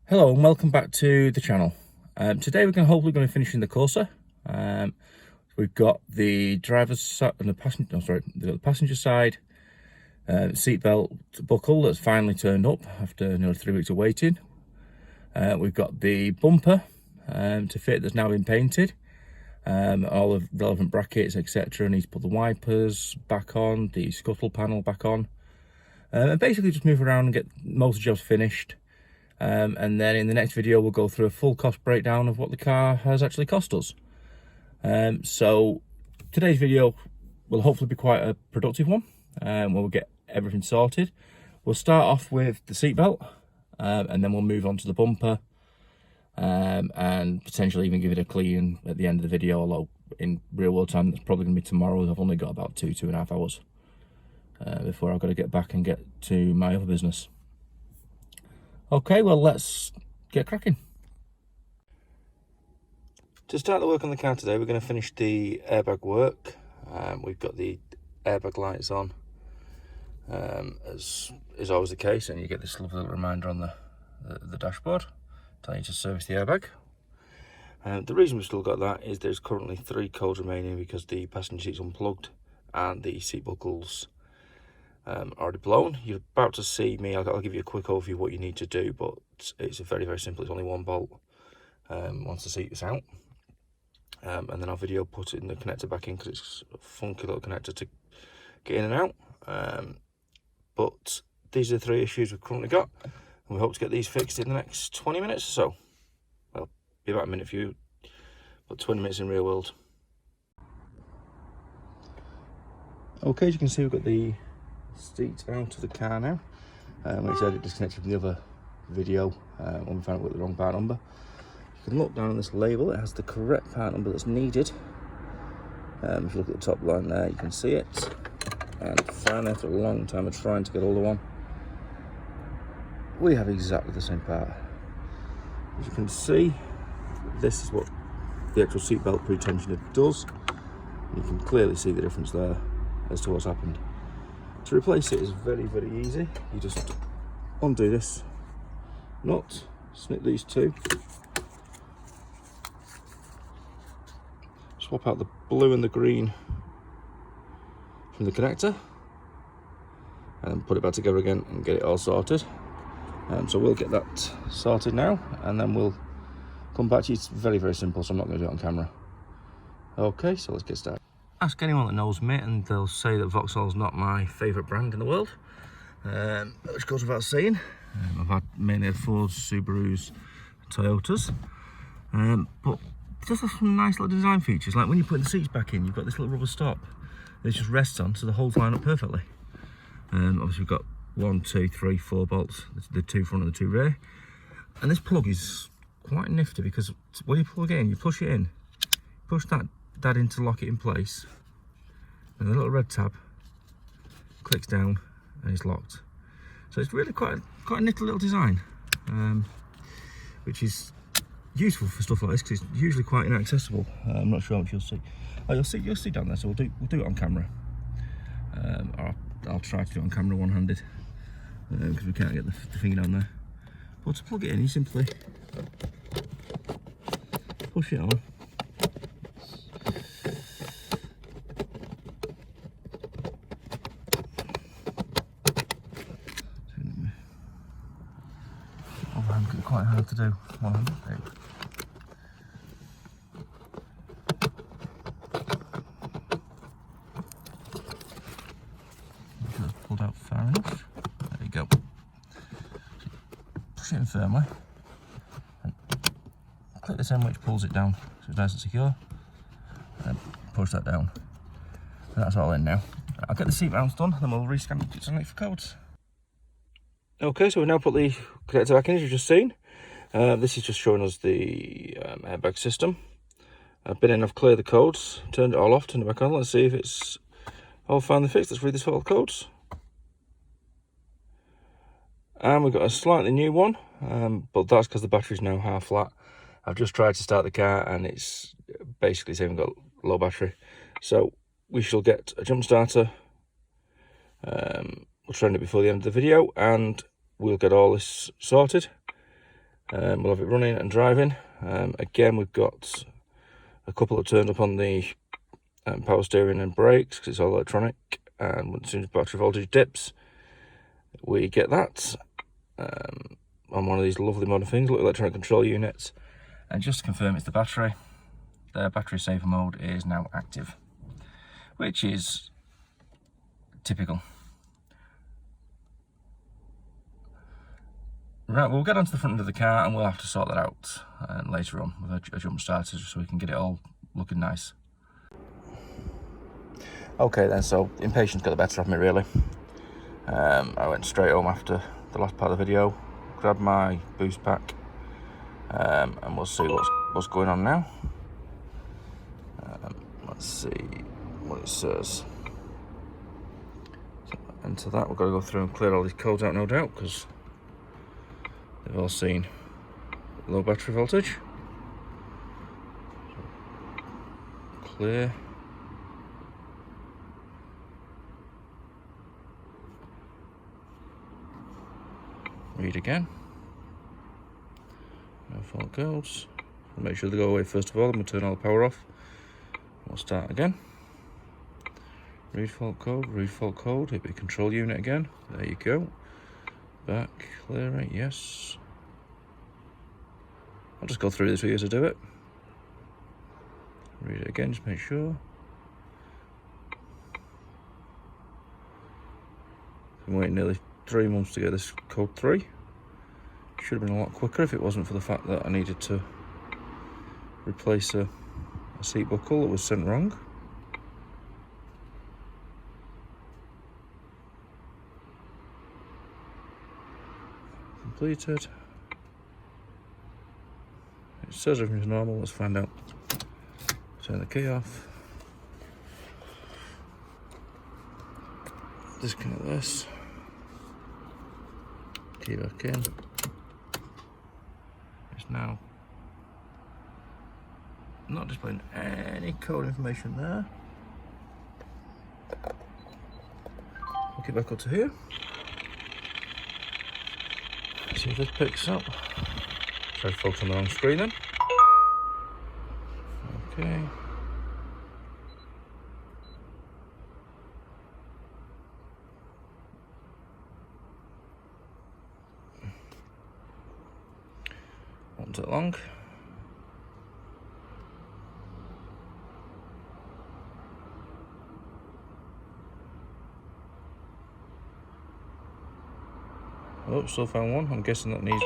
Hello and welcome back to the channel. Today we're hopefully going to be finishing the Corsa. We've got the driver's side and the passenger side seatbelt buckle that's finally turned up after nearly 3 weeks of waiting. We've got the bumper to fit that's now been painted. All the relevant brackets, etc. I need to put the wipers back on, the scuttle panel back on, and basically just move around and get most of the jobs finished. And then in the next video we'll go through a full cost breakdown of what the car has actually cost us. So today's video will hopefully be quite a productive one, where we'll get everything sorted. We'll start off with the seatbelt, and then we'll move on to the bumper, and potentially even give it a clean at the end of the video, although in real world time that's probably going to be tomorrow. I've only got about 2.5 hours before I've got to get back and get to my other business. Okay, well, let's get cracking. To start the work on the car today, we're going to finish the airbag work. We've got the airbag lights on, as is always the case, and you get this lovely little reminder on the dashboard telling you to service the airbag. The reason we've still got that is there's currently 3 codes remaining because the passenger seat's unplugged and the seat buckles already blown. You're about to see me, I'll give you a quick overview of what you need to do, but it's very, very simple. It's only 1 bolt once the seat is out, and then I'll video put it in the connector back in because it's a funky little connector to get in and out. But these are the 3 issues we've currently got, and we hope to get these fixed in the next 20 minutes or so. Well, be about a minute for you, but 20 minutes in real world. Okay, as you can see, we've got the seat out of the car now. Like I said, it disconnected from the other video when we found out we got the wrong part number. You can look down on this label, it has the correct part number that's needed. If you look at the top line there, you can see it. And finally, after a long time of trying to get hold of one, we have exactly the same part. As you can see, this is what the actual seatbelt pre-tensioner does. You can clearly see the difference there as to what's happened. To replace it is very, very easy. You just undo this nut, snip these 2, swap out the blue and the green from the connector, and put it back together again and get it all sorted. So we'll get that sorted now, and then we'll come back to you. It's very, very simple, so I'm not going to do it on camera. Okay, so let's get started. Ask anyone that knows me and they'll say that Vauxhall's not my favourite brand in the world, which goes without saying. I've had mainly Fords, Subarus, Toyotas, but it does have some nice little design features, like when you put the seats back in, you've got this little rubber stop that it just rests on, so the holes line up perfectly. Obviously we've got 1, 2, 3, 4 bolts, the 2 front and the 2 rear, and this plug is quite nifty because when you plug it in, you push it in, push that in to lock it in place, and the little red tab clicks down and it's locked. So it's really quite a nifty little design, which is useful for stuff like this because it's usually quite inaccessible. I'm not sure how much you'll see. Oh, you'll see down there, so we'll do it on camera. Or I'll try to do it on camera one-handed because we can't get the finger down there. But to plug it in, you simply push it on. Quite hard to do one-handed. Just pulled out far enough. There you go. Push it in firmly and click this end, which pulls it down so it's nice and secure, and push that down, and that's all in now. I'll get the seat mounts done, then we'll rescan it for codes. Okay, so we've now put the connector back in, as you've just seen. This is just showing us the airbag system. I've been in, I've cleared the codes, turned it all off, turned it back on. Let's see if it's all finally fixed. Let's read this full codes. And we've got a slightly new one, but that's because the battery's now half flat. I've just tried to start the car and it's basically saying we've got low battery. So we shall get a jump starter. We'll trend it before the end of the video and we'll get all this sorted. We'll have it running and driving. Again, we've got a couple that turned up on the power steering and brakes because it's all electronic, and as soon as battery voltage dips, we get that on one of these lovely modern things, little electronic control units. And just to confirm, it's the battery. The battery saver mode is now active, which is typical. Right, we'll get onto the front end of the car and we'll have to sort that out later on with a jump starter so we can get it all looking nice. Okay then, so impatience got the better of me really. I went straight home after the last part of the video, grabbed my boost pack, and we'll see what's going on now. Let's see what it says. So enter that. We've got to go through and clear all these codes out, no doubt, because they've all seen low battery voltage. Clear. Read again. No fault codes. Make sure they go away first of all, then we'll turn all the power off. We'll start again. Read fault code, hit the control unit again. There you go. Back, clear it, yes. I'll just go through this with you as I do it. Read it again, just make sure. Been waiting nearly 3 months to get this code 3. Should have been a lot quicker if it wasn't for the fact that I needed to replace a seat buckle that was sent wrong. Completed. It says everything's normal, let's find out. Turn the key off. Disconnect this. Key back in. It's now not displaying any code information there. Hook it back up to here. See if this picks up. Try to focus on the wrong screen then. Okay. Won't take long. Oh, still found one. I'm guessing that needs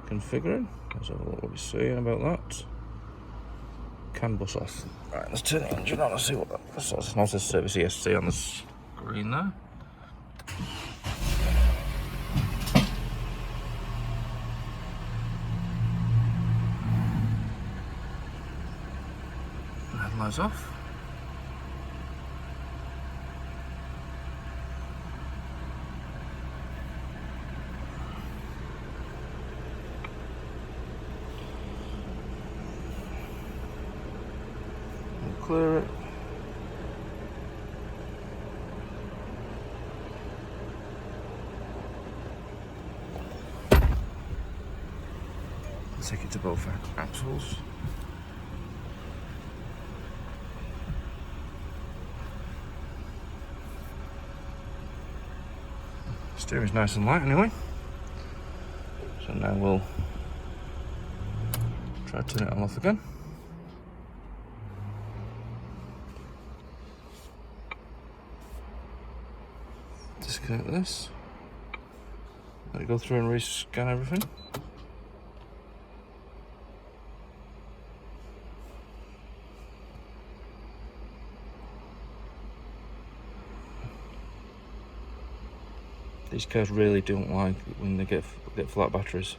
configuring. Let's have a look what we're saying about that. Can bus off. Right, let's turn the engine on and see what that says. Now it says service ESC on the screen there. Headlights off. Clear it. Take it to both axles. Steering's nice and light anyway. So now we'll try to turn it on off again. Disconnect this. Let it go through and rescan everything. These cars really don't like when they get flat batteries.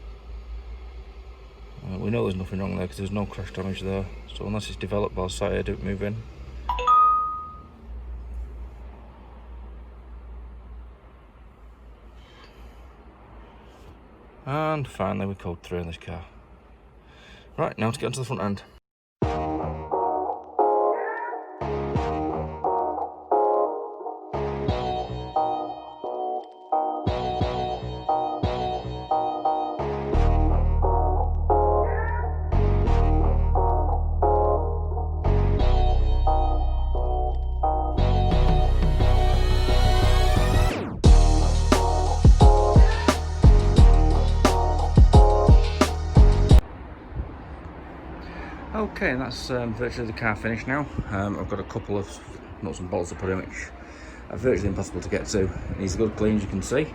We know there's nothing wrong there because there's no crash damage there. So unless it's developed while sat here, don't move in. And finally we code 3 on this car. Right, now to get onto the front end. Okay, and that's virtually the car finished now. I've got a couple of nuts and bolts to put in, which are virtually impossible to get to. It needs a good clean, as you can see.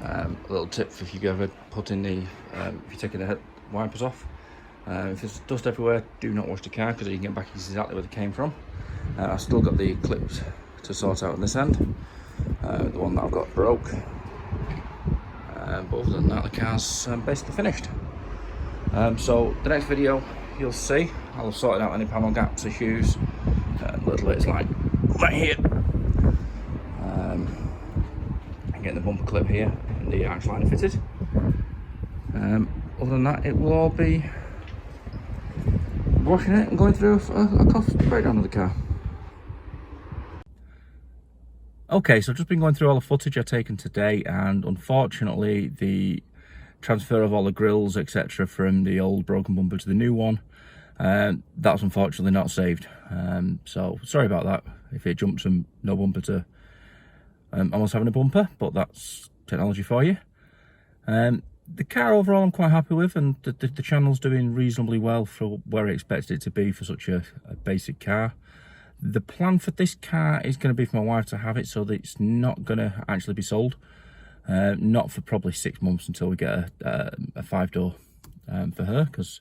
A little tip for if you ever put in the, if you're taking the head wipers off, if there's dust everywhere, do not wash the car, because you can get back exactly where they came from. I've still got the clips to sort out on this end. The one that I've got broke. But other than that, the car's basically finished. So the next video you'll see, I'll have sorted out any panel gaps, issues, little bits like right here, and getting the bumper clip here and the arch liner fitted. Other than that, it will all be washing it and going through a cost breakdown of the car. Okay, so I've just been going through all the footage I've taken today, and unfortunately the transfer of all the grills etc from the old broken bumper to the new one, that's unfortunately not saved. So sorry about that if it jumps from no bumper to almost having a bumper, but that's technology for you. The car overall I'm quite happy with, and the channel's doing reasonably well for where I expected it to be for such a basic car. The plan for this car is going to be for my wife to have it, so that it's not going to actually be sold. Not for probably 6 months until we get a 5-door for her, because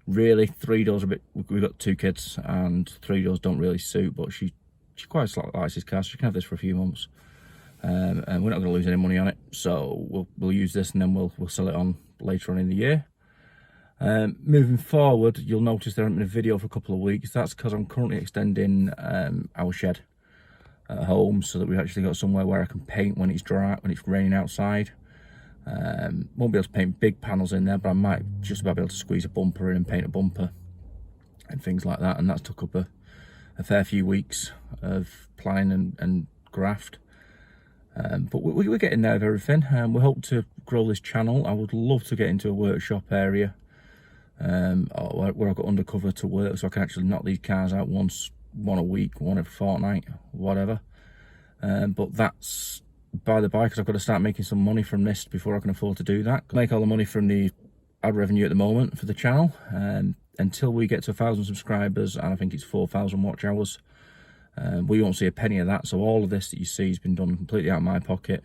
really 3 doors are a bit, we've got 2 kids and 3 doors don't really suit, but she quite likes this car, so she can have this for a few months. And we're not going to lose any money on it, so we'll use this and then we'll sell it on later on in the year. Moving forward, you'll notice there hasn't been a video for a couple of weeks. That's because I'm currently extending our shed at home, so that we've actually got somewhere where I can paint when it's dry, when it's raining outside. Won't be able to paint big panels in there, but I might just about be able to squeeze a bumper in and paint a bumper and things like that. And that's took up a fair few weeks of planning and graft. But we're getting there with everything. We hope to grow this channel. I would love to get into a workshop area where I've got undercover to work, so I can actually knock these cars out one a week, one every fortnight, whatever. But that's by the by, because I've got to start making some money from this before I can afford to do that. I make all the money from the ad revenue at the moment for the channel, until we get to 1,000 subscribers, and I think it's 4,000 watch hours. We won't see a penny of that, so all of this that you see has been done completely out of my pocket.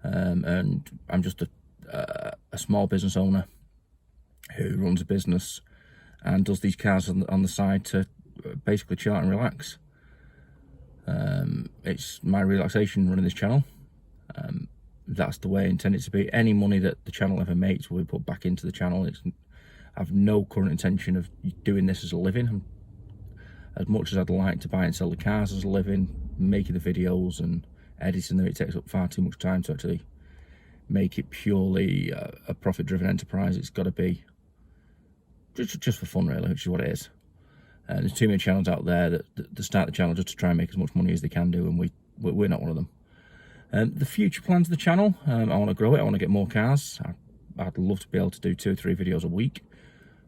And I'm just a small business owner who runs a business and does these cars on the side to basically chill out and relax. It's my relaxation running this channel. That's the way I intend it to be. Any money that the channel ever makes will be put back into the channel. I have no current intention of doing this as a living. As much as I'd like to buy and sell the cars as a living, making the videos and editing them, it takes up far too much time to actually make it purely a profit-driven enterprise. It's got to be just for fun, really, which is what it is. There's too many channels out there that start the channel just to try and make as much money as they can do, and we're not one of them. The future plans of the channel, I want to grow it. I want to get more cars. I'd love to be able to do 2 or 3 videos a week,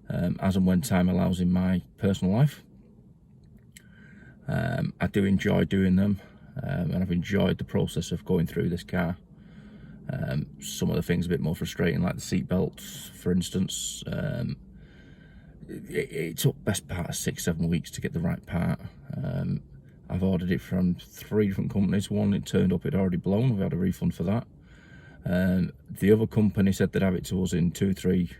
as and when time allows in my personal life. I do enjoy doing them, and I've enjoyed the process of going through this car. Some of the things a bit more frustrating, like the seat belts, for instance. It took best part of 6-7 weeks to get the right part. I've ordered it from 3 different companies. One, it turned up, it already blown. We had a refund for that. The other company said they'd have it to us in 2-3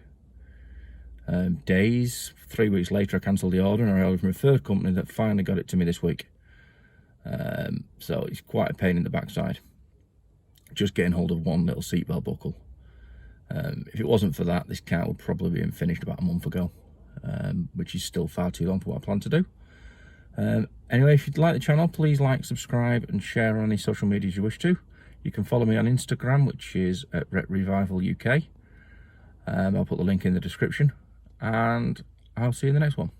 days. 3 weeks later I cancelled the order, and I ordered from a third company that finally got it to me this week. So it's quite a pain in the backside just getting hold of one little seatbelt buckle. If it wasn't for that, this car would probably be finished about a month ago, which is still far too long for what I plan to do. Anyway, if you'd like the channel, please like, subscribe and share on any social medias you wish to. You can follow me on Instagram, which is at Revival UK. I'll put the link in the description, and I'll see you in the next one.